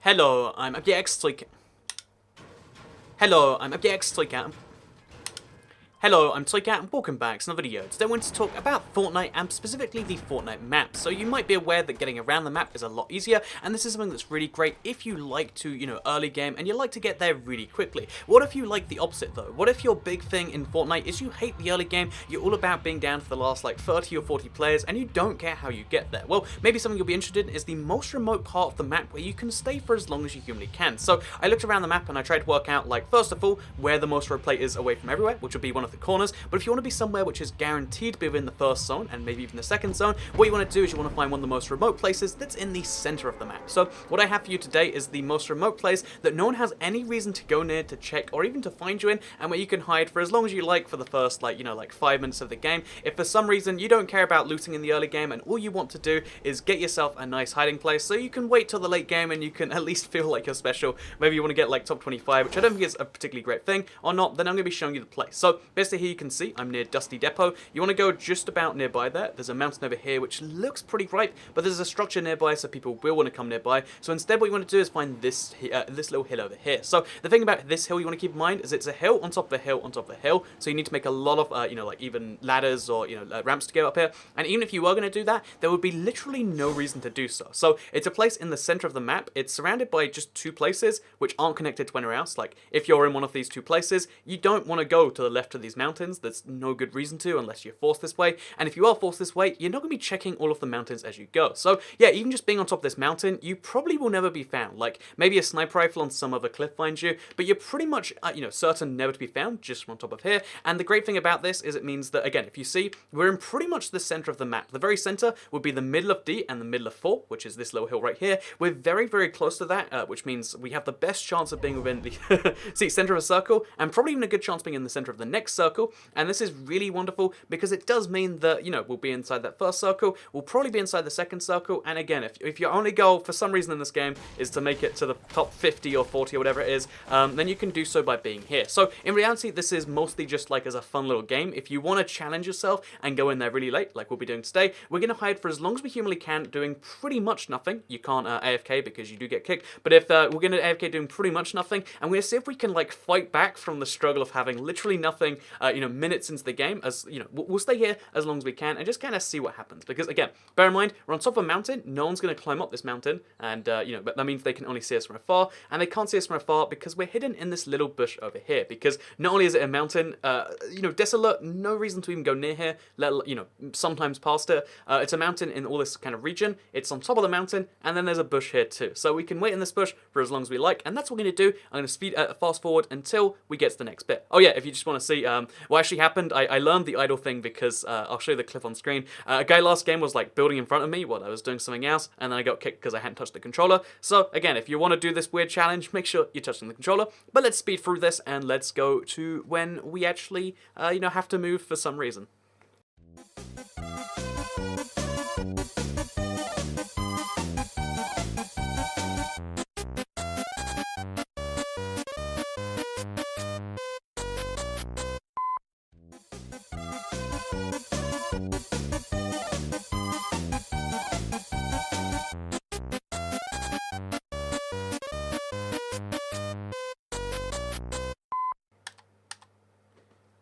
Hello, I'm FDX Toycat. Hello, I'm FDX Toycat. Hello, I'm Toycat and welcome back to another video. Today I want to talk about Fortnite and specifically the Fortnite map. So you might be aware that getting around the map is a lot easier, and this is something that's really great if you like to, early game and you like to get there really quickly. What if you like the opposite though? What if your big thing in Fortnite is you hate the early game, you're all about being down to the last like 30 or 40 players and you don't care how you get there? Well, maybe something you'll be interested in is the most remote part of the map where you can stay for as long as you humanly can. So I looked around the map and I tried to work out, like, first of all, where the most remote plate is away from everywhere, which would be one of the corners. But if you want to be somewhere which is guaranteed to be within the first zone and maybe even the second zone, what you want to do is you want to find one of the most remote places that's in the center of the map. So what I have for you today is the most remote place that no one has any reason to go near, to check, or even to find you in, and where you can hide for as long as you like for the first, like 5 minutes of the game. If for some reason you don't care about looting in the early game and all you want to do is get yourself a nice hiding place so you can wait till the late game and you can at least feel like you're special, maybe you want to get like top 25, which I don't think is a particularly great thing, or not, then I'm going to be showing you the place. So basically here you can see I'm near Dusty Depot. You want to go just about nearby there. There's a mountain over here which looks pretty ripe, but there's a structure nearby so people will want to come nearby. So instead what you want to do is find this little hill over here. So the thing about this hill you want to keep in mind is it's a hill on top of a hill on top of a hill, so you need to make a lot of like even ladders or ramps to get up here. And even if you were going to do that, there would be literally no reason to do so. So it's a place in the center of the map. It's surrounded by just two places which aren't connected to anywhere else. Like if you're in one of these two places, you don't want to go to the left of these mountains. There's no good reason to unless you're forced this way. And if you are forced this way, you're not going to be checking all of the mountains as you go. So yeah, even just being on top of this mountain, you probably will never be found. Like maybe a sniper rifle on some other cliff finds you, but you're pretty much certain never to be found just on top of here. And the great thing about this is it means that, again, if you see, we're in pretty much the center of the map. The very center would be the middle of D and the middle of 4, which is this little hill right here. We're very, very close to that, which means we have the best chance of being within the center of a circle, and probably even a good chance of being in the center of the next circle. And this is really wonderful because it does mean that, we'll be inside that first circle, we'll probably be inside the second circle, and again, if your only goal for some reason in this game is to make it to the top 50 or 40 or whatever it is, then you can do so by being here. So in reality, this is mostly just like as a fun little game. If you want to challenge yourself and go in there really late, like we'll be doing today, we're going to hide for as long as we humanly can, doing pretty much nothing. You can't AFK because you do get kicked, but if we're going to AFK doing pretty much nothing, and we're going to see if we can like fight back from the struggle of having literally nothing, minutes into the game, as we'll stay here as long as we can and just kind of see what happens. Because again, bear in mind, we're on top of a mountain, no one's going to climb up this mountain, and but that means they can only see us from afar, and they can't see us from afar because we're hidden in this little bush over here. Because not only is it a mountain, desolate, no reason to even go near here, sometimes past it. It's a mountain in all this kind of region, it's on top of the mountain, and then there's a bush here too. So we can wait in this bush for as long as we like, and that's what we're going to do. I'm going to fast forward until we get to the next bit. Oh yeah, if you just want to see what actually happened, I learned the idle thing because I'll show you the clip on screen. A guy last game was like building in front of me while I was doing something else, and then I got kicked because I hadn't touched the controller. So again, if you want to do this weird challenge, make sure you're touching the controller. But let's speed through this and let's go to when we actually, have to move for some reason.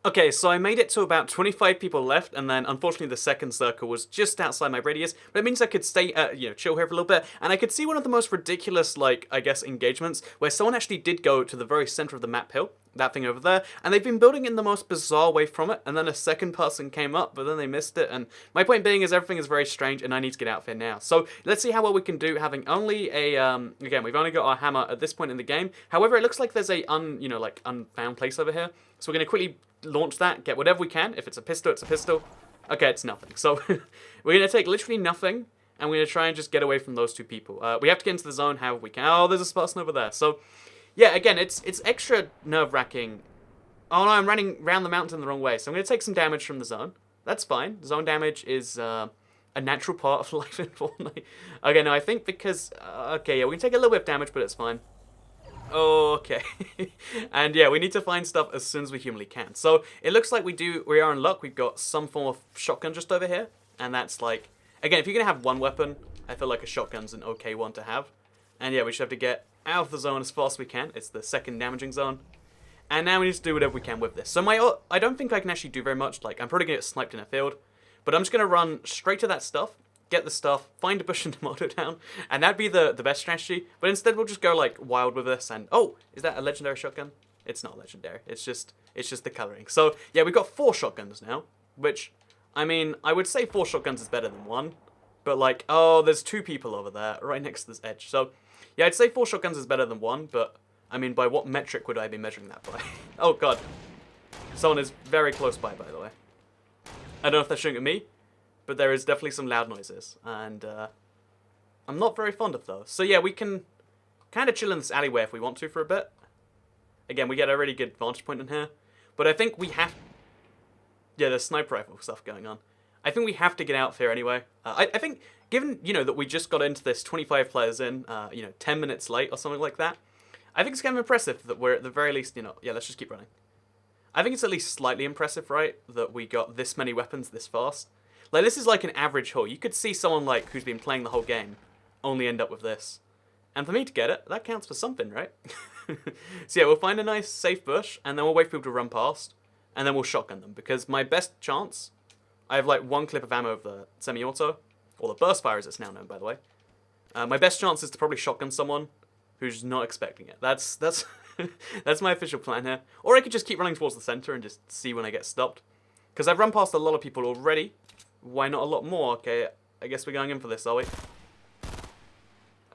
Okay, so I made it to about 25 people left, and then unfortunately the second circle was just outside my radius, but it means I could stay, chill here for a little bit, and I could see one of the most ridiculous, engagements, where someone actually did go to the very center of the map hill, that thing over there, and they've been building in the most bizarre way from it, and then a second person came up, but then they missed it, and my point being is everything is very strange, and I need to get out of here now. So let's see how well we can do, having only a, again, we've only got our hammer at this point in the game. However, it looks like there's a unfound place over here, so we're going to quickly launch that, get whatever we can. If it's a pistol, it's a pistol. Okay, it's nothing. So we're going to take literally nothing, and we're going to try and just get away from those two people. We have to get into the zone however we can. Oh, there's a person over there. So yeah, again, it's extra nerve-wracking. Oh no, I'm running around the mountain the wrong way. So I'm going to take some damage from the zone. That's fine. Zone damage is a natural part of life in Fortnite. Okay, no, I think because... okay, yeah, we can take a little bit of damage, but it's fine. Okay. And yeah, we need to find stuff as soon as we humanly can. So it looks like we are in luck. We've got some form of shotgun just over here. And that's like... Again, if you're going to have one weapon, I feel like a shotgun's an okay one to have. And yeah, we should have to get out of the zone as fast as we can. It's the second damaging zone. And now we need to do whatever we can with this. So I don't think I can actually do very much. Like, I'm probably going to get sniped in a field. But I'm just going to run straight to that stuff, get the stuff, find a bush and tomato down, and that'd be the best strategy. But instead we'll just go like wild with this. And oh, is that a legendary shotgun? It's not legendary. It's just the coloring. So yeah, we've got 4 shotguns now, which, I mean, I would say 4 shotguns is better than 1. But like, oh, there's 2 people over there right next to this edge. So yeah, I'd say 4 shotguns is better than 1, but I mean, by what metric would I be measuring that by? Oh god. Someone is very close by the way. I don't know if they're shooting at me, but there is definitely some loud noises, and I'm not very fond of those. So yeah, we can kind of chill in this alleyway if we want to for a bit. Again, we get a really good vantage point in here, but I think we have... Yeah, there's sniper rifle stuff going on. I think we have to get out of here anyway. I think, given, you know, that we just got into this 25 players in, 10 minutes late or something like that, I think it's kind of impressive that we're at the very least, yeah, let's just keep running. I think it's at least slightly impressive, right, that we got this many weapons this fast. Like, this is like an average haul. You could see someone, like, who's been playing the whole game only end up with this. And for me to get it, that counts for something, right? So yeah, we'll find a nice, safe bush, and then we'll wait for people to run past, and then we'll shotgun them. Because my best chance, I have, like, 1 clip of ammo of the semi-auto, or the burst fire as it's now known, by the way. My best chance is to probably shotgun someone who's not expecting it. That's that's my official plan here. Or I could just keep running towards the center and just see when I get stopped. Because I've run past a lot of people already. Why not a lot more? Okay, I guess we're going in for this, are we?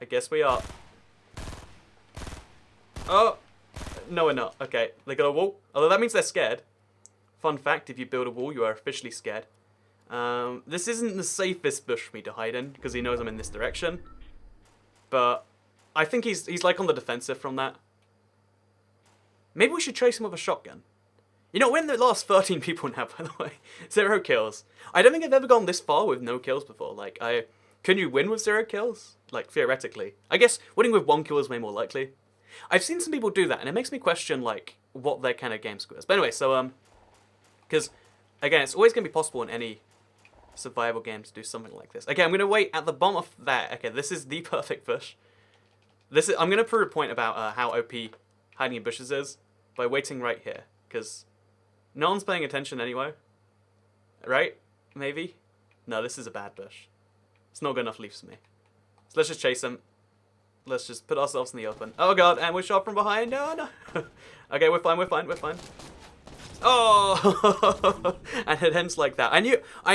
I guess we are. Oh! No, we're not. Okay, they got a wall. Although that means they're scared. Fun fact, if you build a wall, you are officially scared. This isn't the safest bush for me to hide in, because he knows I'm in this direction. But I think he's like on the defensive from that. Maybe we should chase him with a shotgun. You know, we're in the last 13 people now, by the way. 0 kills. I don't think I've ever gone this far with no kills before. Like, can you win with 0 kills? Like, theoretically. I guess winning with 1 kill is way more likely. I've seen some people do that, and it makes me question, like, what their kind of game score is. But anyway, so, because, again, it's always going to be possible in any survival game to do something like this. Again, I'm going to wait at the bottom of that. Okay, this is the perfect bush. I'm going to prove a point about how OP hiding in bushes is by waiting right here, because no one's paying attention anyway. Right? Maybe? No, this is a bad bush. It's not good enough leaves for me. So let's just chase him. Let's just put ourselves in the open. Oh god, and we're shot from behind. No, no. Okay, we're fine, we're fine, we're fine. Oh! And it ends like that. I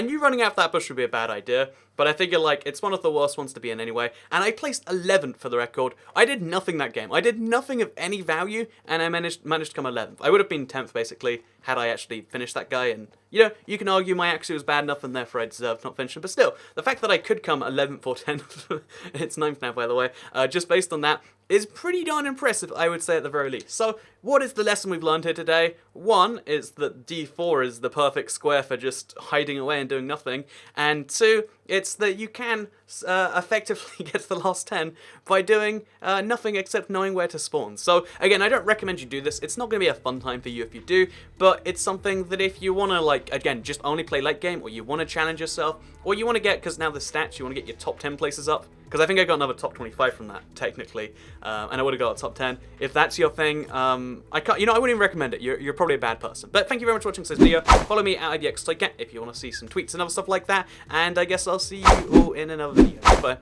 knew running out of that bush would be a bad idea, but I figure, like, it's one of the worst ones to be in anyway. And I placed 11th for the record. I did nothing that game. I did nothing of any value, and I managed to come 11th. I would have been 10th, basically, had I actually finished that guy. And, you know, you can argue my accuracy was bad enough, and therefore I deserved not finishing. But still, the fact that I could come 11th or 10th, it's 9th now, by the way, just based on that, is pretty darn impressive, I would say, at the very least. So, what is the lesson we've learned here today? 1 is that D4 is the perfect square for just hiding away and doing nothing. And 2, it's that you can effectively get to the last 10 by doing nothing except knowing where to spawn. So, again, I don't recommend you do this. It's not going to be a fun time for you if you do, but it's something that if you want to, like, again, just only play late game, or you want to challenge yourself, or you want to get, because now the stats, you want to get your top 10 places up, because I think I got another top 25 from that, technically, and I would have got a top 10. If that's your thing, I can't, you know, I wouldn't even recommend it. You're probably a bad person. But thank you very much for watching this video. Follow me at IDXToycat if you want to see some tweets and other stuff like that, and I guess I'll see you all in another video. Bye.